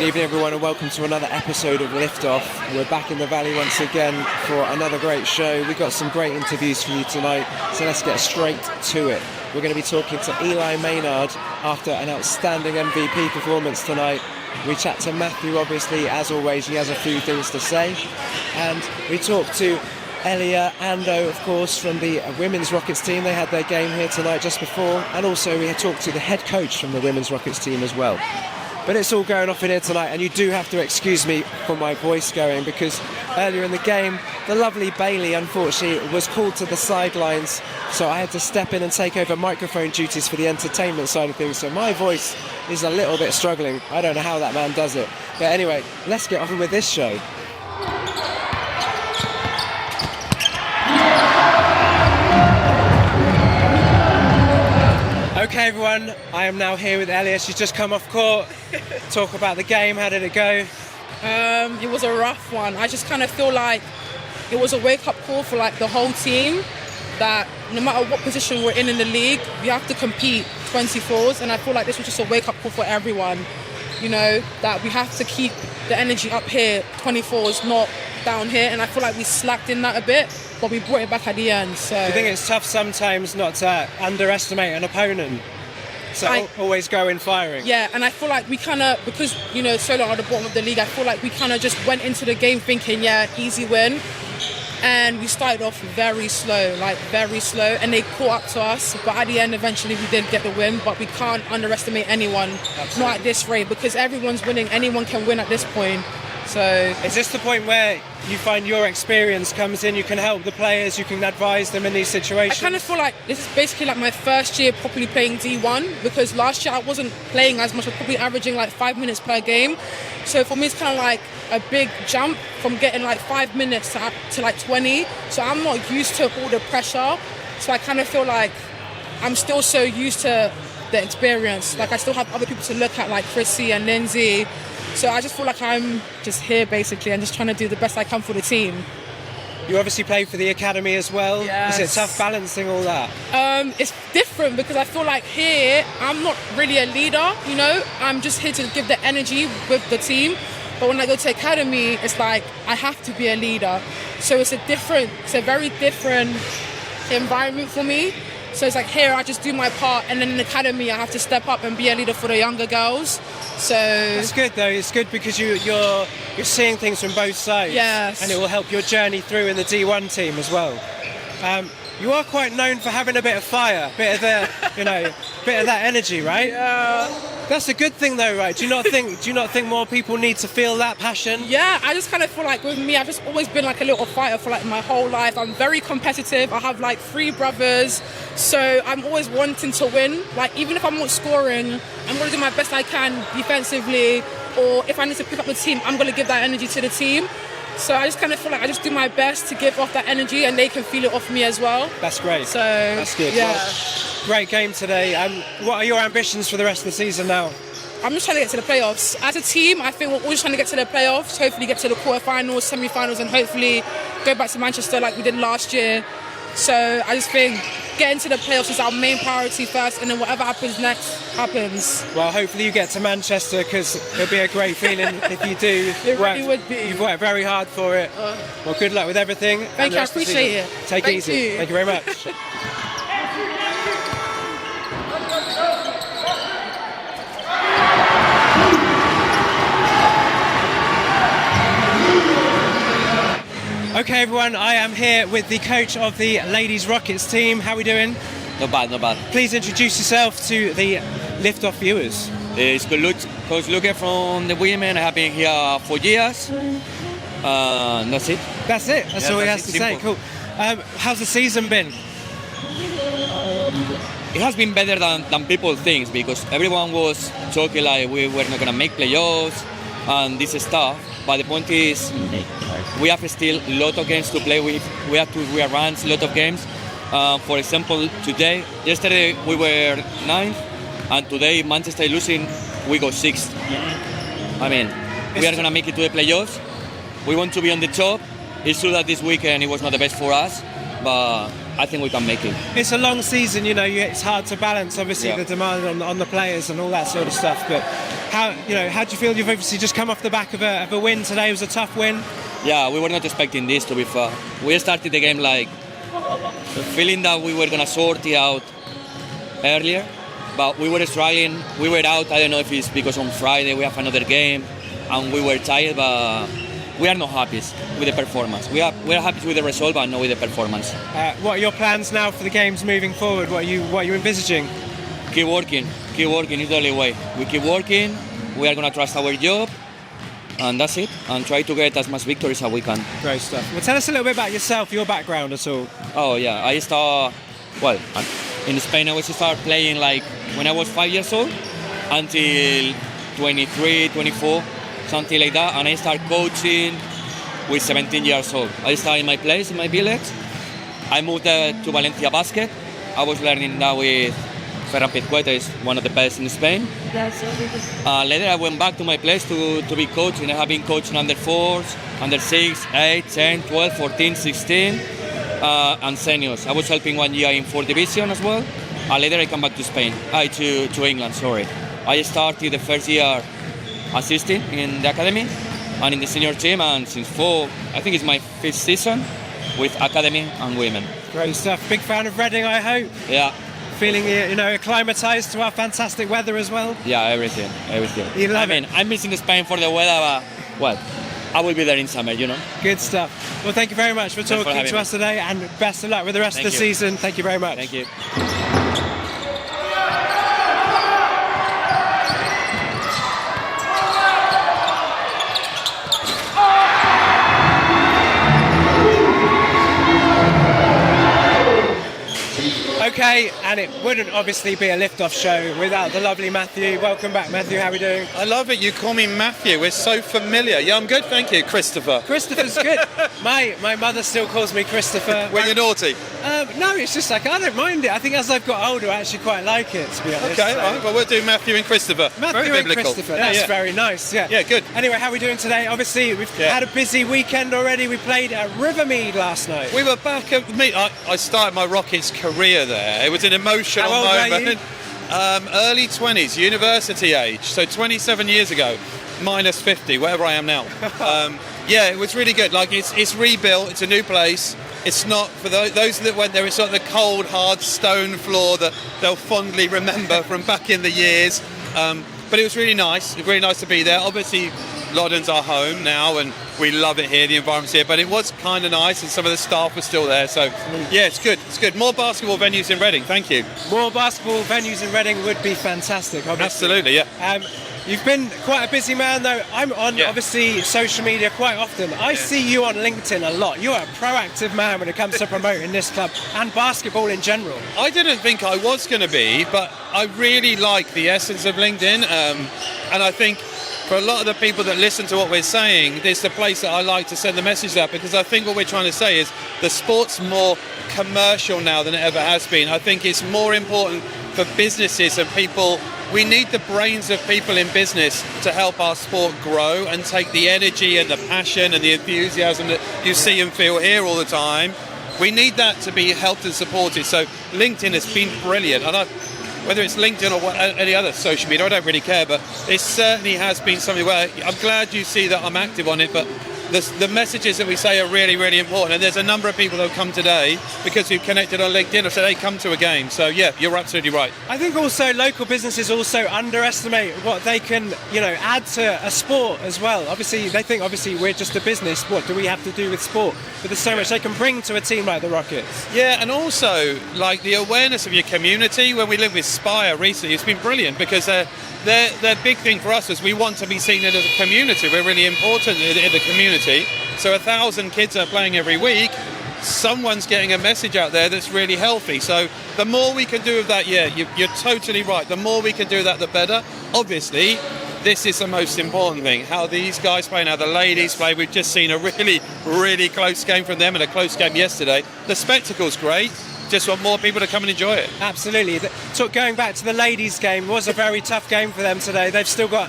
Good evening everyone and welcome to another episode of Liftoff. We're back in the Valley once again for another great show. We've got some great interviews for you tonight, so let's get straight to it. We're going to be talking to Eli Maynard after an outstanding MVP performance tonight. We chat to Matthew, obviously, as always, he has a few things to say. And we talk to Elia, Ando, of course, from the Women's Rockets team. They had their game here tonight just before. And also we talked to the head coach from the Women's Rockets team as well. But it's all going off in here tonight, and you do have to excuse me for my voice going, because earlier in the game, the lovely Bailey, unfortunately, was called to the sidelines, so I had to step in and take over microphone duties for the entertainment side of things, so my voice is a little bit struggling. I don't know how that man does it. But anyway, let's get on with this show. Okay everyone, I am now here with Elia. She's just come off court. Talk about the game, how did it go? It was a rough one. I just kind of feel like it was a wake-up call for like the whole team, that no matter what position we're in the league, we have to compete 24s, and I feel like this was just a wake-up call for everyone. You know, that we have to keep the energy up here, 24s, not down here, and I feel like we slacked in that a bit, but we brought it back at the end. So do you think it's tough sometimes not to underestimate an opponent? So always go in firing. Yeah, and I feel like we kind of, because, you know, so long at the bottom of the league, I feel like we kind of just went into the game thinking, yeah, easy win. And we started off very slow, and they caught up to us. But at the end, eventually, we did get the win. But we can't underestimate anyone, Absolutely. Not at this rate, because everyone's winning. Anyone can win at this point. So is this the point where you find your experience comes in, you can help the players, you can advise them in these situations? I kind of feel like this is basically like my first year properly playing D1, because last year I wasn't playing as much. I was probably averaging like 5 minutes per game. So for me, it's kind of like a big jump from getting like 5 minutes to like 20. So I'm not used to all the pressure. So I kind of feel like I'm still so used to the experience. Like I still have other people to look at, like Chrissy and Lindsay. So I just feel like I'm just here basically and just trying to do the best I can for the team. You obviously play for the academy as well. Yes. Is it tough balancing all that? It's different because I feel like here I'm not really a leader, you know. I'm just here to give the energy with the team. But when I go to academy, it's like I have to be a leader. So it's a very different environment for me. So it's like here I just do my part, and then in the academy I have to step up and be a leader for the younger girls. So that's good though. It's good because you're seeing things from both sides. Yes. And it will help your journey through in the D1 team as well. You are quite known for having a bit of fire, bit of that energy, right? Yeah. That's a good thing though, right? Do you not think more people need to feel that passion? Yeah, I just kind of feel like with me, I've just always been like a little fighter for like my whole life. I'm very competitive. I have like 3 brothers, so I'm always wanting to win. Like even if I'm not scoring, I'm going to do my best I can defensively, or if I need to pick up the team, I'm going to give that energy to the team. So I just kind of feel like I just do my best to give off that energy, and they can feel it off me as well. That's great. So that's good. Yeah. Well, great game today. What are your ambitions for the rest of the season now? I'm just trying to get to the playoffs. As a team, I think we're always trying to get to the playoffs, hopefully get to the quarterfinals, semi-finals, and hopefully go back to Manchester like we did last year. So I just think getting to the playoffs is our main priority first, and then whatever happens next happens. Well, hopefully you get to Manchester, because it'll be a great feeling if you do. It really would be. You've worked very hard for it. Well, good luck with everything. Thank you, I appreciate it. Take it easy. You. Thank you very much. Okay everyone, I am here with the coach of the Ladies Rockets team. How are we doing? Not bad. Please introduce yourself to the Liftoff viewers. It's Coach Luque from the women. I have been here for years. That's it. That's it. That's all he has to say. Cool. How's the season been? It has been better than people think, because everyone was talking like we were not gonna make playoffs and this stuff. But the point is, we have still a lot of games to play with. We have to rearrange a lot of games. For example, yesterday we were 9th, and today Manchester losing, we go 6th. I mean, we are gonna make it to the playoffs. We want to be on the top. It's true that this weekend it was not the best for us, but I think we can make it. It's a long season, you know. It's hard to balance, obviously, the demand on the players and all that sort of stuff. But How do you feel? You've obviously just come off the back of a win today. It was a tough win. Yeah, we were not expecting this, to be fair. We started the game like feeling that we were going to sort it out earlier, but we were struggling. We were out. I don't know if it's because on Friday we have another game and we were tired, but we are not happy with the performance. We are happy with the result, but not with the performance. What are your plans now for the games moving forward? What are you envisaging? Keep working is the only way. We keep working. We are going to trust our job. And that's it, and try to get as much victories as we can. Great stuff. Well, tell us a little bit about yourself, your background at all. Oh yeah, in Spain I started playing like when I was 5 years old until 23, 24, something like that, and I started coaching with 17 years old. I started in my place, in my village. I moved to Valencia Basket. I was learning that with Ferran Pizcueta, is one of the best in Spain. Later I went back to my place to be coaching. I have been coaching under 4s, under 6, 8, 10, 12, 14, 16, and seniors. I was helping 1 year in 4th division as well. Later I come back to Spain, to England, sorry. I started the first year assisting in the academy and in the senior team, and since I think it's my 5th season with academy and women. Great stuff. Big fan of Reading, I hope. Yeah. Feeling, acclimatised to our fantastic weather as well? Yeah, everything. You love it? I'm missing Spain for the weather, but, I will be there in summer, Good stuff. Well, thank you very much for talking to us today, and best of luck with the rest of the season. Thank you very much. Thank you. Okay, and it wouldn't obviously be a lift-off show without the lovely Matthew. Welcome back, Matthew. How are we doing? I love it. You call me Matthew. We're so familiar. Yeah, I'm good, thank you. Christopher. Christopher's good. My mother still calls me Christopher. When you're naughty? No, it's just like I don't mind it. I think as I've got older, I actually quite like it, to be honest. Okay, all right. Well, we'll do Matthew and Christopher. Matthew very and biblical. Christopher. That's very nice. Yeah. Yeah, good. Anyway, how are we doing today? Obviously, we've had a busy weekend already. We played at Rivermead last night. We were back at me. I started my Rockets career there. It was an emotional moment. Early 20s, university age. So 27 years ago, minus 50, whatever I am now. Yeah, it was really good. Like it's rebuilt. It's a new place. It's not for those that went there. It's not the cold, hard stone floor that they'll fondly remember from back in the years. But it was really nice. It was really nice to be there. Obviously, Loddon's our home now, and we love it here. The environment's here, but it was kind of nice, and some of the staff were still there. So, yeah, it's good. It's good. More basketball venues in Reading. Thank you. More basketball venues in Reading would be fantastic. Obviously. Absolutely, yeah. You've been quite a busy man, though. I'm on, obviously, social media quite often. I see you on LinkedIn a lot. You're a proactive man when it comes to promoting this club and basketball in general. I didn't think I was going to be, but I really like the essence of LinkedIn. And I think for a lot of the people that listen to what we're saying, it's the place that I like to send the message out, because I think what we're trying to say is the sport's more commercial now than it ever has been. I think it's more important for businesses and people. We need the brains of people in business to help our sport grow and take the energy and the passion and the enthusiasm that you see and feel here all the time. We need that to be helped and supported. So LinkedIn has been brilliant. And whether it's LinkedIn or any other social media, I don't really care, but it certainly has been something where I'm glad you see that I'm active on it, but the messages that we say are really, really important. And there's a number of people that have come today because we've connected on LinkedIn, or so they come to a game. So yeah, you're absolutely right. I think also local businesses also underestimate what they can, add to a sport as well. Obviously, they think we're just a business. What do we have to do with sport? But there's so much they can bring to a team like the Rockets. Yeah, and also like the awareness of your community. When we lived with Spire recently, it's been brilliant because their big thing for us is we want to be seen as a community. We're really important in the community. So 1,000 kids are playing every week. Someone's getting a message out there that's really healthy. So the more we can do of that, you're totally right. The more we can do that, the better. Obviously, this is the most important thing. How these guys play, how the ladies play. We've just seen a really, really close game from them and a close game yesterday. The spectacle's great. Just want more people to come and enjoy it. Absolutely. So going back to the ladies' game, was a very tough game for them today. They've still got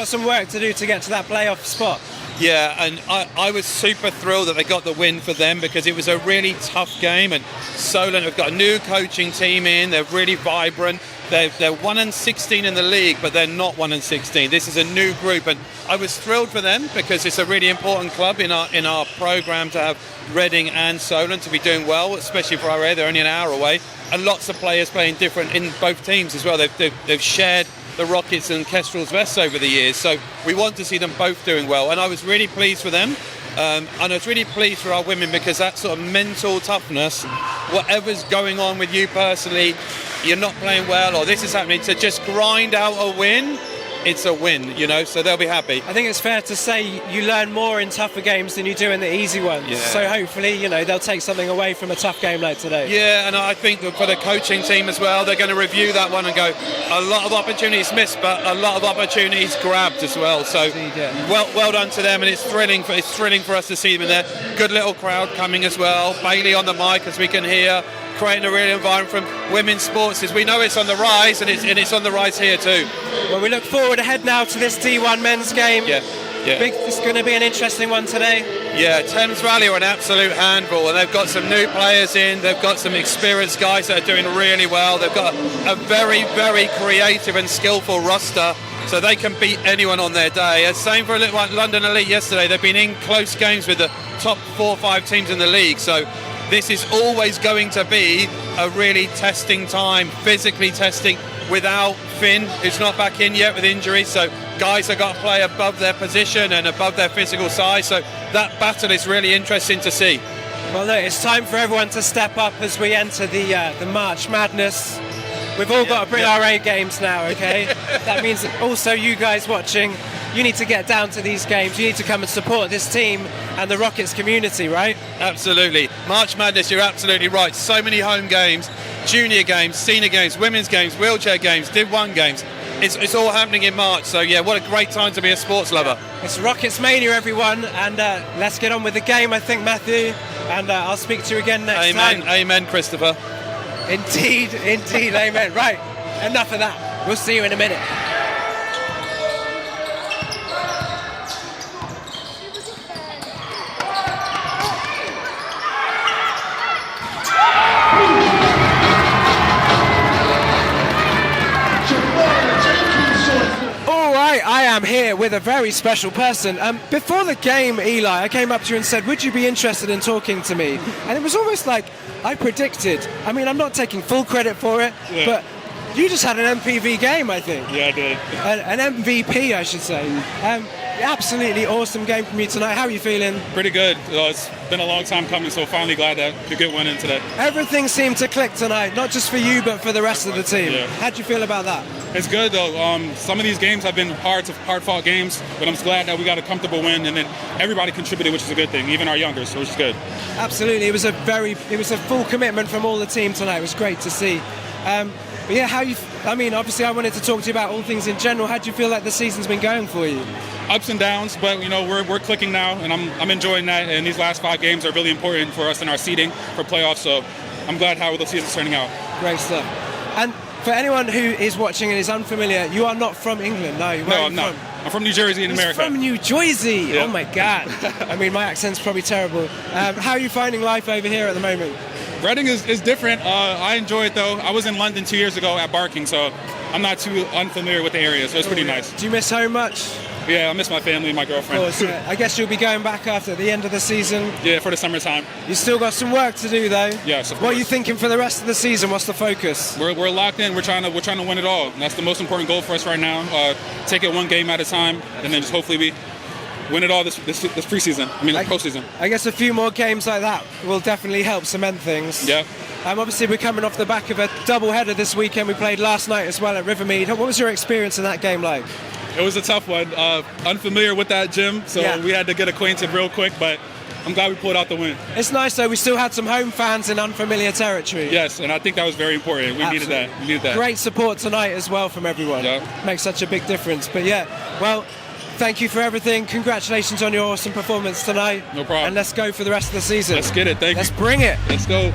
some work to do to get to that playoff spot. Yeah, and I was super thrilled that they got the win for them, because it was a really tough game. And Solent have got a new coaching team in. They're really vibrant. They're 1-16 in the league, but they're not 1-16. This is a new group, and I was thrilled for them because it's a really important club in our program to have Reading and Solent to be doing well, especially for our area. They're only an hour away, and lots of players playing different in both teams as well. They've shared the Rockets and Kestrel's vests over the years, so we want to see them both doing well, and I was really pleased for them. And I was really pleased for our women because that sort of mental toughness, whatever's going on with you personally, you're not playing well or this is happening, to just grind out a win, it's a win, so they'll be happy. I think it's fair to say you learn more in tougher games than you do in the easy ones. Yeah. So hopefully, they'll take something away from a tough game like today. Yeah, and I think that for the coaching team as well, they're going to review that one and go, a lot of opportunities missed, but a lot of opportunities grabbed as well. So Indeed, yeah. well done to them, and it's thrilling for us to see them in there. Good little crowd coming as well. Bailey on the mic, as we can hear, creating a real environment from women's sports, as we know it's on the rise, and it's on the rise here too. Well, we look forward ahead now to this D1 men's game. Yeah. It's going to be an interesting one today. Yeah, Thames Valley are an absolute handful, and they've got some new players in. They've got some experienced guys that are doing really well. They've got a very, very creative and skillful roster, so they can beat anyone on their day. And same for London Elite yesterday. They've been in close games with the top 4 or 5 teams in the league, so this is always going to be a really testing time, physically testing, without Finn, who's not back in yet with injury. So guys have got to play above their position and above their physical size. So that battle is really interesting to see. Well, look, it's time for everyone to step up as we enter the March Madness. We've all got to bring our A games now, okay? That means also you guys watching, you need to get down to these games. You need to come and support this team and the Rockets community, right? Absolutely. March Madness, you're absolutely right. So many home games, junior games, senior games, women's games, wheelchair games, Div 1 games. It's all happening in March, so yeah, what a great time to be a sports lover. It's Rockets Mania, everyone, and let's get on with the game, I think, Matthew, and I'll speak to you again next time. Amen, Christopher. Indeed, amen. Right, enough of that. We'll see you in a minute. I am here with a very special person. Before the game, Eli, I came up to you and said, would you be interested in talking to me? And it was almost like I predicted. I mean, I'm not taking full credit for it, but you just had an MPV game, I think. Yeah, I did. An MVP, I should say. Absolutely awesome game from you tonight. How are you feeling? Pretty good. It's been a long time coming, so finally glad that you get one in today. Everything seemed to click tonight, not just for you, but for the rest of the team. Yeah. How'd you feel about that? It's good, though. Some of these games have been hard-fought games, but I'm just glad that we got a comfortable win, and then everybody contributed, which is a good thing, even our youngers, so which is good. Absolutely. It was a full commitment from all the team tonight. It was great to see. But yeah, obviously I wanted to talk to you about all things in general. How do you feel like the season's been going for you? Ups and downs, but we're clicking now, and I'm enjoying that. And these last 5 games are really important for us in our seeding for playoffs. So I'm glad how the season's turning out. Great stuff. And for anyone who is watching and is unfamiliar, you are not from England, no? No, I'm not. I'm from New Jersey in America. From New Jersey. Yeah. Oh my God. I mean, my accent's probably terrible. How are you finding life over here at the moment? Reading is different. I enjoy it though. I was in London 2 years ago at Barking, so I'm not too unfamiliar with the area, so it's pretty nice. Do you miss home much? Yeah, I miss my family and my girlfriend. Of course, yeah. I guess you'll be going back after the end of the season. Yeah, for the summertime. You still got some work to do though. Yes, of What course. are you thinking for the rest of the season? What's the focus? We're locked in. We're trying to win it all. And that's the most important goal for us right now. Take it one game at a time, and then just hopefully we win it all this preseason. Postseason. I guess a few more games like that will definitely help cement things. Yeah. Obviously, we're coming off the back of a double-header this weekend. We played last night as well at Rivermead. What was your experience in that game like? It was a tough one. Unfamiliar with that gym, so we had to get acquainted real quick, but I'm glad we pulled out the win. It's nice, though. We still had some home fans in unfamiliar territory. Yes, and I think that was very important. We needed that. Great support tonight as well from everyone. Yeah. Makes such a big difference. But yeah, well, thank you for everything. Congratulations on your awesome performance tonight. No problem. And let's go for the rest of the season. Let's get it. Thank you. Let's bring it. Let's go.